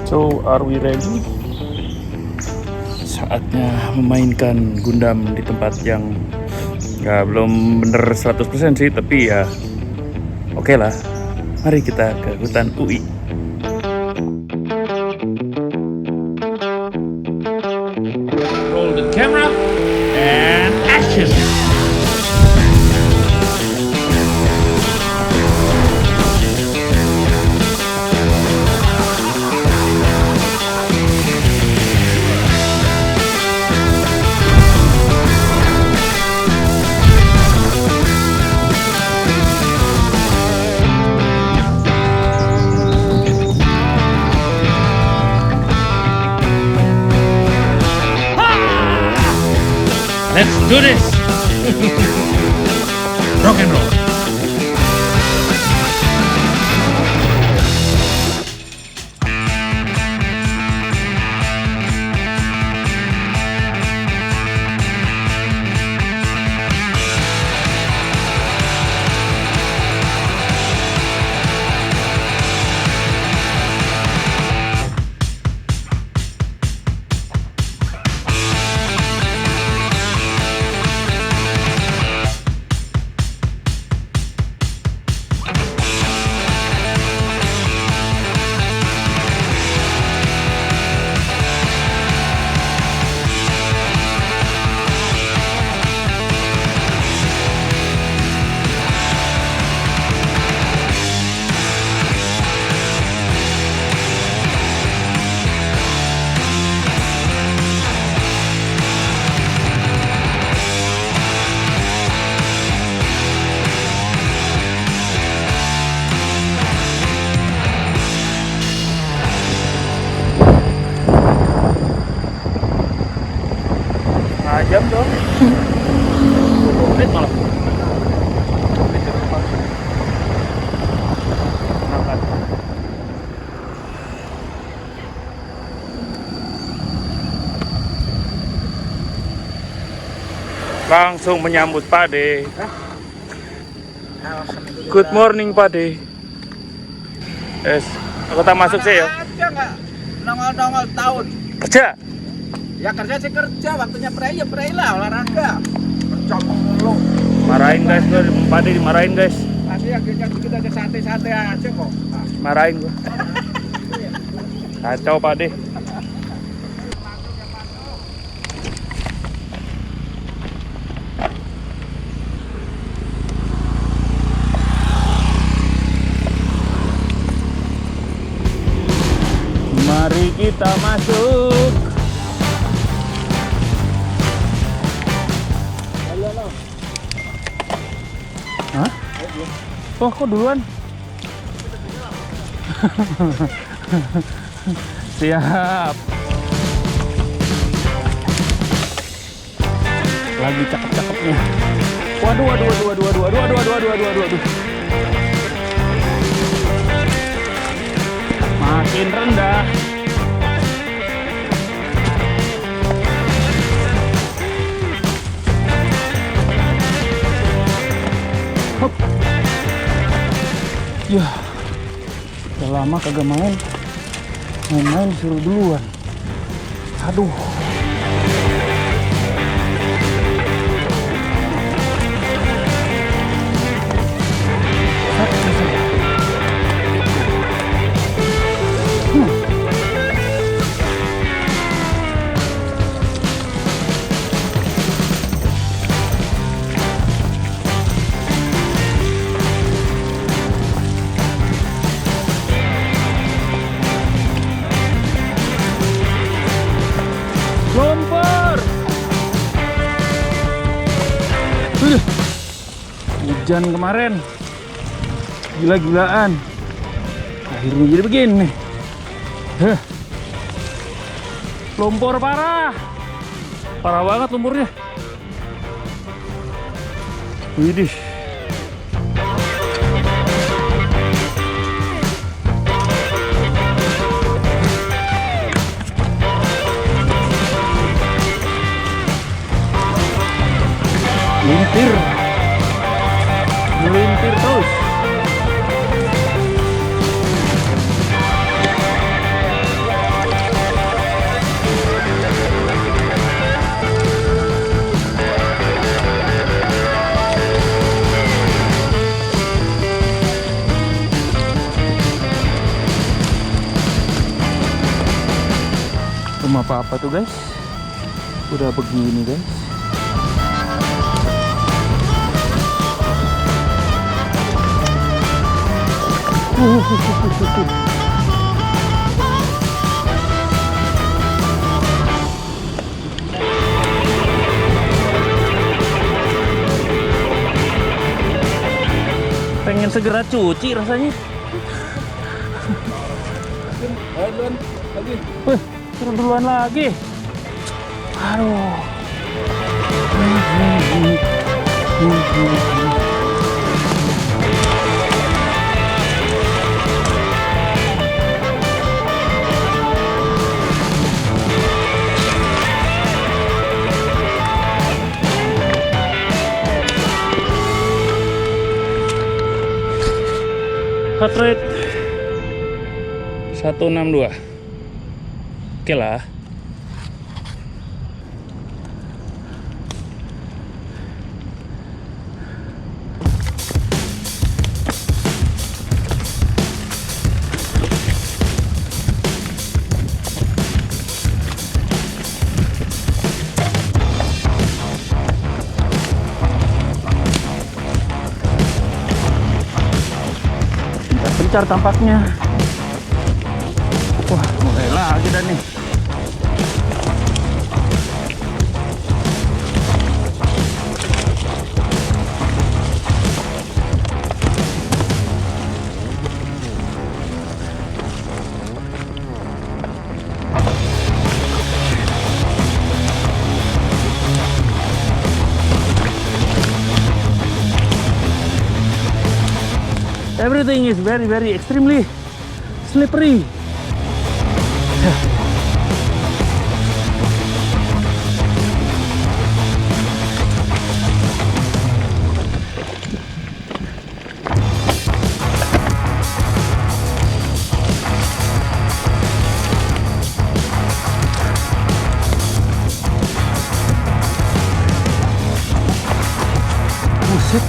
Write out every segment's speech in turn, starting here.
So, are we ready? Saatnya memainkan Gundam di tempat yang belum bener 100% sih, tapi ya oke lah. Mari kita ke hutan UI. Roll the camera and action. Let's do this! Rock and roll! Jam dong. 20 menit malah. Langsung menyambut Pak De. Good morning Pak De. Yes, aku tak masuk sih ya. Aja nggak nongol-nongol tahun. Kerja. Ya kerja sih kerja, waktunya pray lah olahraga. Kerja mulu. Marahin guys, gue Pak De dimarahin guys. Nanti yang kita aja santai-santai aja kok. Nah. Marahin gue. Kacau Pak De. Mari kita masuk. Hah? Oh, kok duluan? Siap. Lagi cakep-cakepnya. Waduh. Makin rendah. Hop. Ya, udah lama kagak main disuruh duluan. Aduh. Lumpur. Hujan kemarin gila-gilaan, akhirnya jadi begini. Lumpur parah banget lumpurnya. Widih. Melintir terus. Rumah papa tuh guys. Udah begini guys. Pengen segera cuci rasanya. Duluan lagi. Wih, suruh duluan lagi. Aduh. Heart rate 162. Oke lah. Bentar tampaknya. Wah, mulai lagi dah nih. Everything is very extremely slippery. Buset.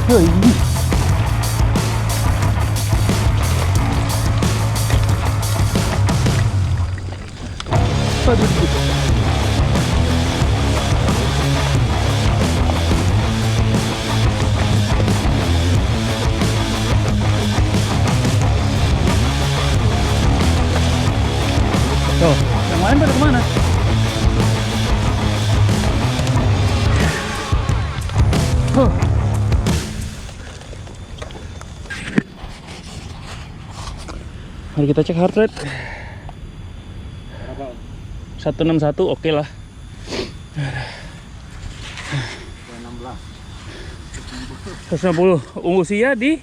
Ini. Aduh. Tuh, yang lain pada kemana? Mari kita cek heart rate. 161 oke lah. 160. Usia di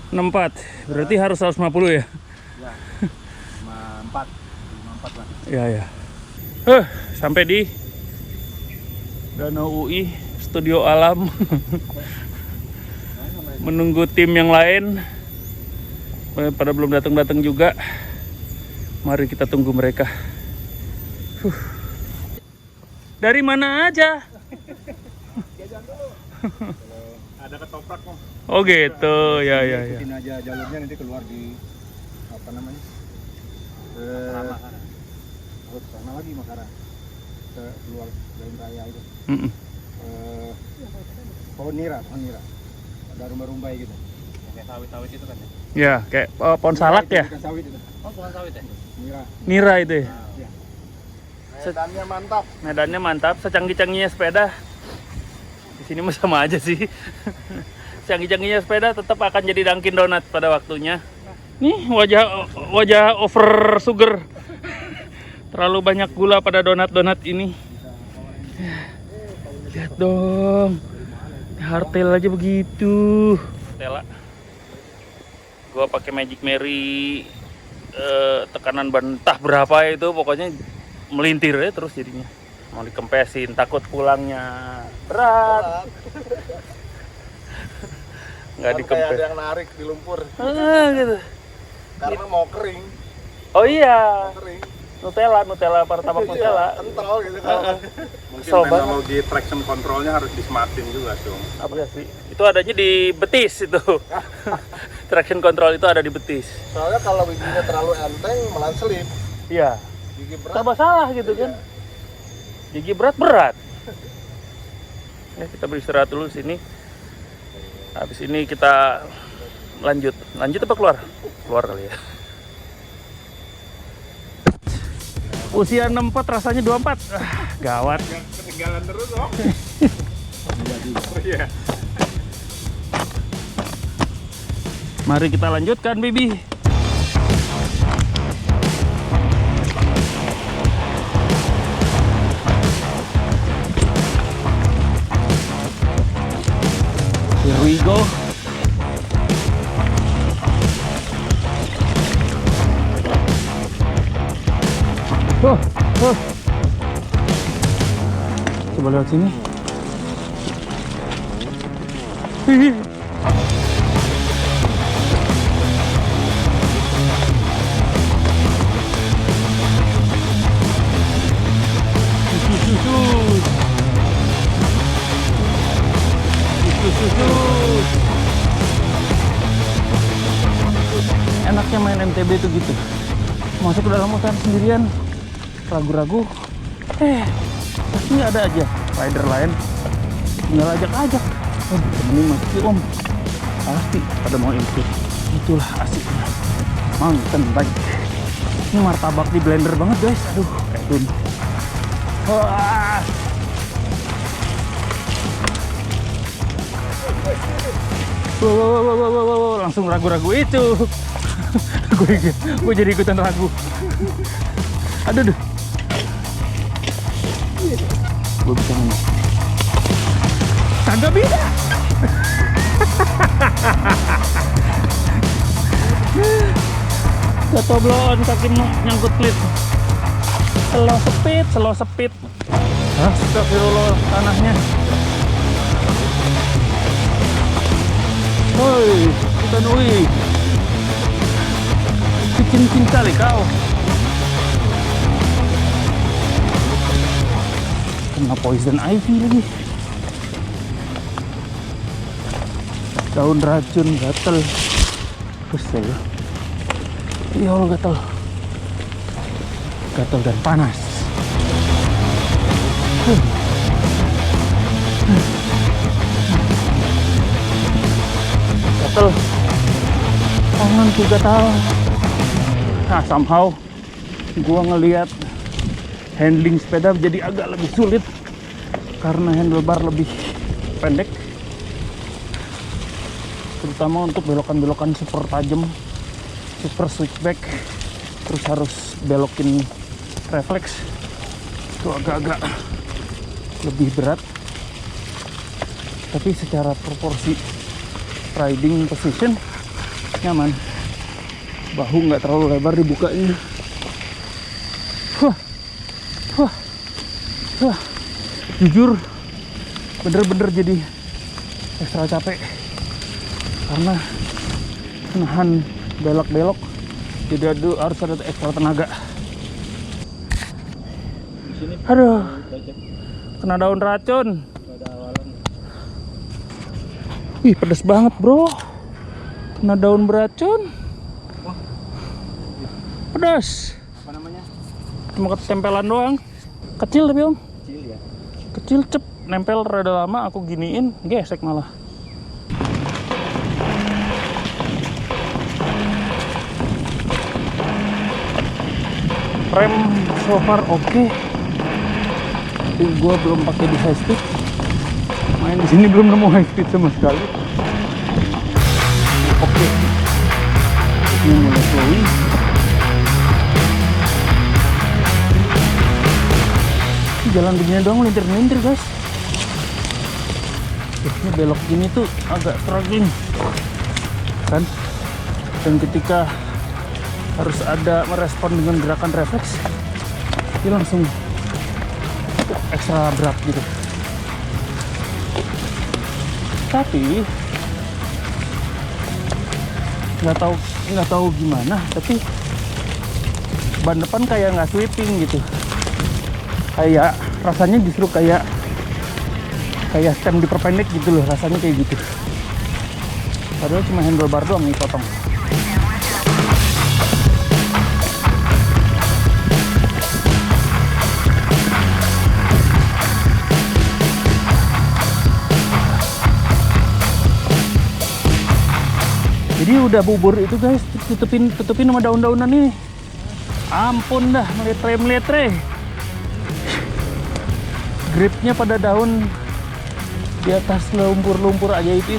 64. Berarti harus 150 ya? Ya. 54 lah. Ya. Sampai di Danau UI Studio Alam. Menunggu tim yang lain. Pada belum datang juga. Mari kita tunggu mereka. Dari mana aja? Ada ketoprak kok. Oh gitu, ya. Ikutin aja jalurnya, nanti keluar di apa namanya? Harus sana lagi Makassar. Keluar jalan raya itu. Pohon nira. Ada rumah-rumah gitu. Kayak sawit-sawit itu kan ya? Ya, kayak pohon salak ya? Bukan sawit itu. Oh, bukan sawit ya? Nira itu ya? Iya. Medannya mantap. Medannya mantap, secanggih-canggihnya sepeda. Di sini mah sama aja sih. Secanggih-canggihnya sepeda tetap akan jadi Dunkin Donut pada waktunya. Nih wajah over sugar. Terlalu banyak gula pada donat ini. Lihat dong. Hartel aja begitu. Tela. Gua pakai Magic Mary tekanan ban entah berapa itu, pokoknya melintir ya terus jadinya. mau dikempesin, takut pulangnya berat. Nggak Kan dikempes. kayak ada yang narik di lumpur Gitu. karena mau kering. Oh iya, Mau kering. Nutella martabak Nutella. Kental gitu kan. Mungkin Kesel banget. teknologi traction controlnya harus dismartin juga tuh. Apa sih? Itu adanya di betis itu. Traction control itu ada di betis. Soalnya kalau giginya terlalu enteng malah selip. Iya. Gigi berat. Serba salah gitu kan. Gigi berat. Ya, kita beristirahat dulu sini. Habis ini kita lanjut apa keluar? Keluar kali ya. Usia 64 rasanya 24. Gawat. Ketinggalan terus dong. Iya. Mari kita lanjutkan, Bibi. Here we go. Coba lewat sini. Enaknya main MTB itu gitu, masuk ke dalam hutan sendirian, ragu-ragu, pastinya ada aja rider lain, tinggal ajak-ajak. Oh, temenin mati om, pasti pada mau ikut. Itulah asiknya mountain bike. Ini martabak di blender banget guys, aduh, edun. Wah. Wow, langsung ragu-ragu itu. gue jadi ikutan ragu. Aduh. Gue bisa ini. Kagak bisa. Ketobloan kaki nyangkut klit. Slow sepit. Astagfirullah tanahnya. Woi, kita nui. Cincin kali kau. Kena poison ivy lagi. Daun racun gatel. Pusing. Ya Allah, gatel. Gatel dan panas. Gatel. Tangan juga gatel. Nah, somehow gua ngelihat handling sepeda jadi agak lebih sulit karena handlebar lebih pendek, terutama untuk belokan-belokan super tajam, super switchback, terus harus belokin refleks. Itu agak-agak lebih berat, tapi secara proporsi riding position nyaman. Bahu nggak terlalu lebar dibukanya. Jujur bener-bener jadi ekstra capek karena nahan belok-belok, jadi harus ada ekstra tenaga. Aduh, kena daun racun. Ih, pedes banget bro, kena daun beracun. Pedas. Apa namanya? Cuma ketempelan doang. Kecil tapi om. Kecil ya. Kecil cep, nempel rada lama, aku giniin, gesek malah. Rem so far oke. Tapi gua belum pakai di high speed. Main di sini belum nemu high speed sama sekali. Oke. Ini mulai flowing. Jalan begini doang melintir-melintir guys. Ini belok gini tuh agak struggling kan, dan ketika harus ada merespon dengan gerakan refleks, dia langsung ekstra berat gitu. Tapi nggak tahu gimana, tapi ban depan kayak nggak sweeping gitu. Kayak rasanya justru kayak stem diperpendek gitu loh, rasanya kayak gitu. Padahal cuma handlebar doang nih potong. Jadi udah bubur itu guys, tutupin sama daun-daunan nih. Ampun dah, meletre. Gripnya pada daun di atas lumpur-lumpur aja itu.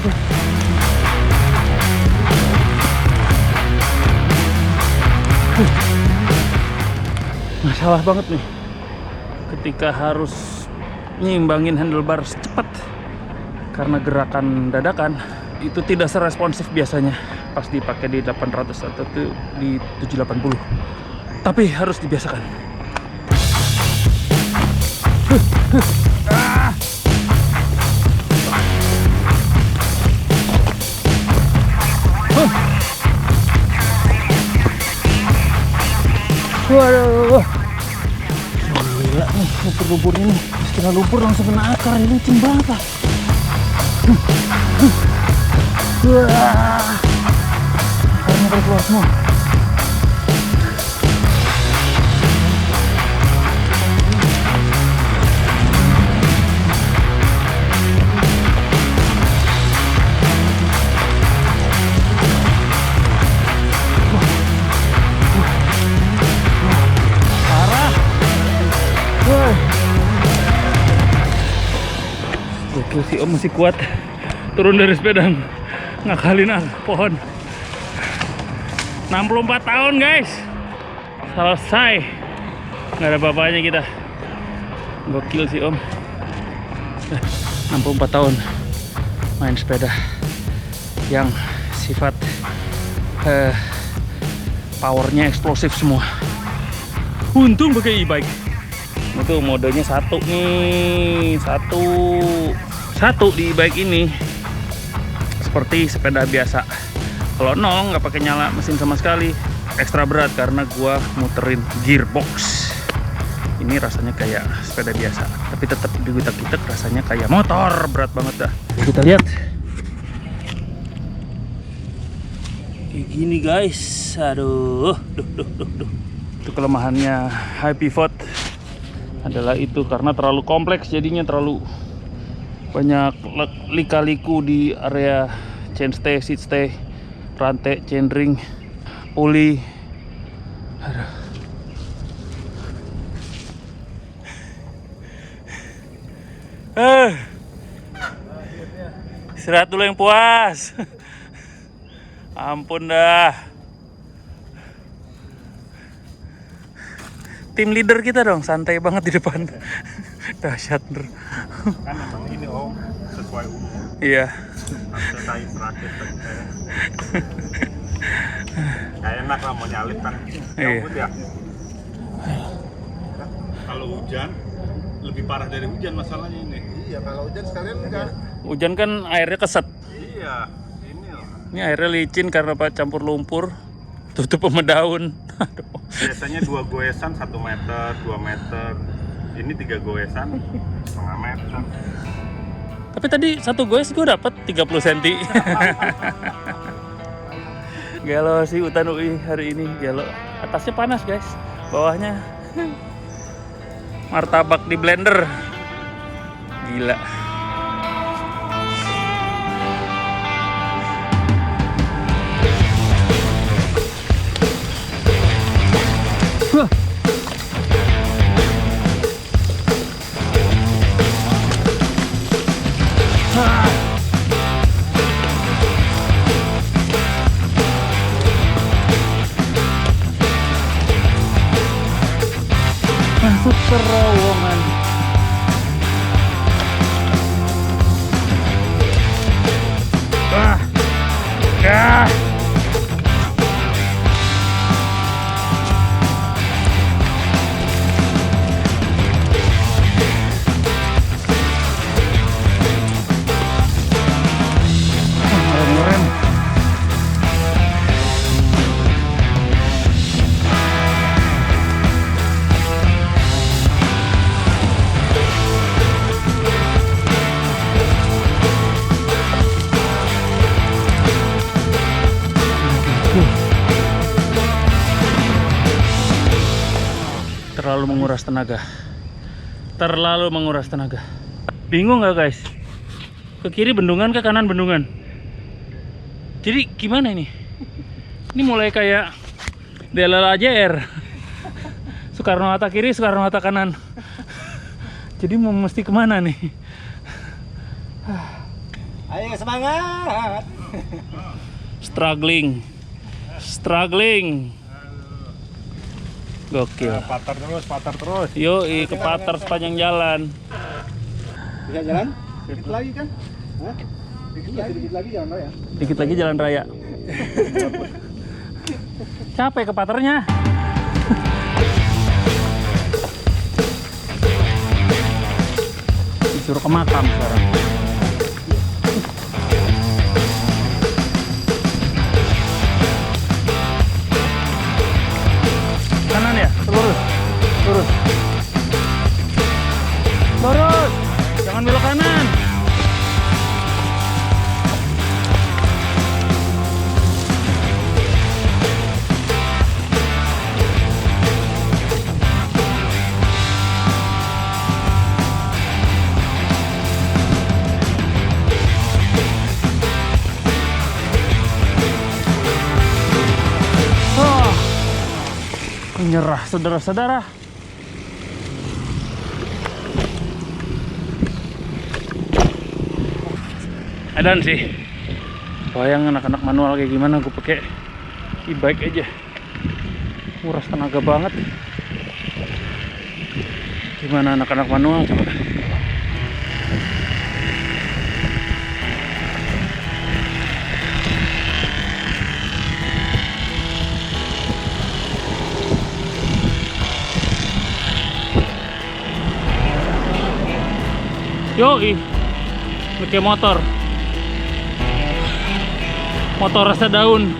Masalah banget nih ketika harus nyimbangin handlebar cepat karena gerakan dadakan. Itu tidak seresponsif biasanya pas dipakai di 800 atau di 780. Tapi harus dibiasakan. Waduh. Gila nih, lumpur-lumpurnya nih. Setelah lumpur langsung kena akar, ini licin banget lah. Wah, akarnya pada keluar semua. Parah. Gokil si Om masih kuat. Turun dari sepeda ngakalin pohon. 64 tahun guys, selesai, nggak ada apa-apanya kita. Gokil sih Om. 64 tahun main sepeda yang sifat powernya eksplosif semua. Untung pakai e-bike. Itu modenya satu nih, satu di e-bike ini seperti sepeda biasa. Kalau nol nggak pakai nyala mesin sama sekali. Ekstra berat karena gua muterin gearbox. Ini rasanya kayak sepeda biasa, tapi tetap digitak-gitak rasanya kayak motor, berat banget dah. Kita lihat. Kayak gini guys. Aduh, duh. Itu kelemahannya high pivot adalah itu, karena terlalu kompleks jadinya, terlalu banyak lika-liku di area chainstay, seat stay, rantai, chainring, puli. Aduh. Istirahat dulu yang puas. Ampun dah. Tim leader kita dong, santai banget di depan. Dahsyat. Kan emang ini Om, sesuai umur. Iya. Santai terakhir kayak enak lah mau nyalip kan. Iya. Ya. Kalau hujan lebih parah dari hujan masalahnya ini. Iya, kalau hujan sekalian enggak. Hujan kan airnya keset. Iya, ini loh. Ini airnya licin karena Pak campur lumpur. Tutup sama daun. Aduh. Biasanya 2 goesan 1 meter, 2 meter. Ini 3 goesan setengah meter. Tapi tadi 1 goes gue dapet 30 cm. Gelo sih Utan UI hari ini, gelo. Atasnya panas guys, bawahnya martabak di blender. Gila. Masuk terowongan. Ya. terlalu menguras tenaga. Terlalu menguras tenaga. Bingung nggak guys? Ke kiri bendungan, ke kanan bendungan. Jadi gimana ini? Ini mulai kayak DLL-AJR. Soekarno-Hatta kiri, Soekarno-Hatta kanan. Jadi mau mesti kemana nih? Ayo semangat. Struggling. Gokil. Patar terus. Yoi, ke patar sepanjang jalan. Bisa jalan? Dikit lagi kan? Hah? Dikit lagi jalan raya. Dikit lagi jalan raya. Capek ke patarnya. Disuruh ke makam sekarang. Kanan ya? Lurus. Lurus. Lurus. Jangan belok kanan. Menyerah saudara-saudara. Edan sih. Bayang anak-anak manual kayak gimana gue pakai e-bike aja. Nguras tenaga banget. Gimana anak-anak manual coba. Yoi, pakai motor rasa daun.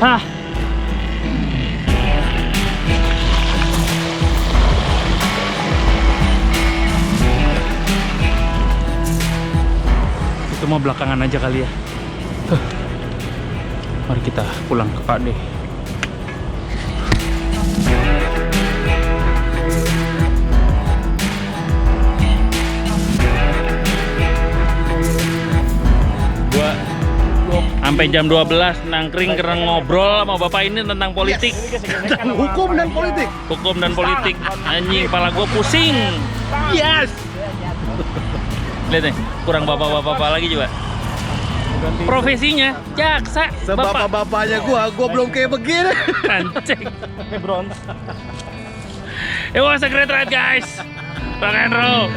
Hah, itu mau belakangan aja kali ya. Mari kita pulang ke Pak D. Sampai jam 12 nangkring karena ngobrol sama bapak ini tentang politik. Tentang hukum dan politik. Hukum dan politik. Anjing, kepala gue pusing. Yes. Lihat nih, kurang bapak-bapak lagi juga. Profesinya jaksa. Sebapak-bapaknya gua belum kayak begini. Anjing. It was a great ride guys. Rock and roll.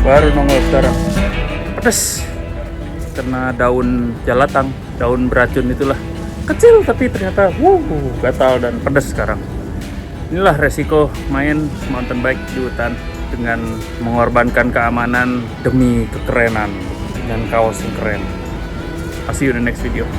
Baru nongol sekarang. Pedes. Kena daun jalatang, daun beracun itulah. Kecil tapi ternyata gatal dan pedes sekarang. Inilah resiko main mountain bike di hutan dengan mengorbankan keamanan demi kekerenan dengan kaos yang keren. I'll see you in the next video.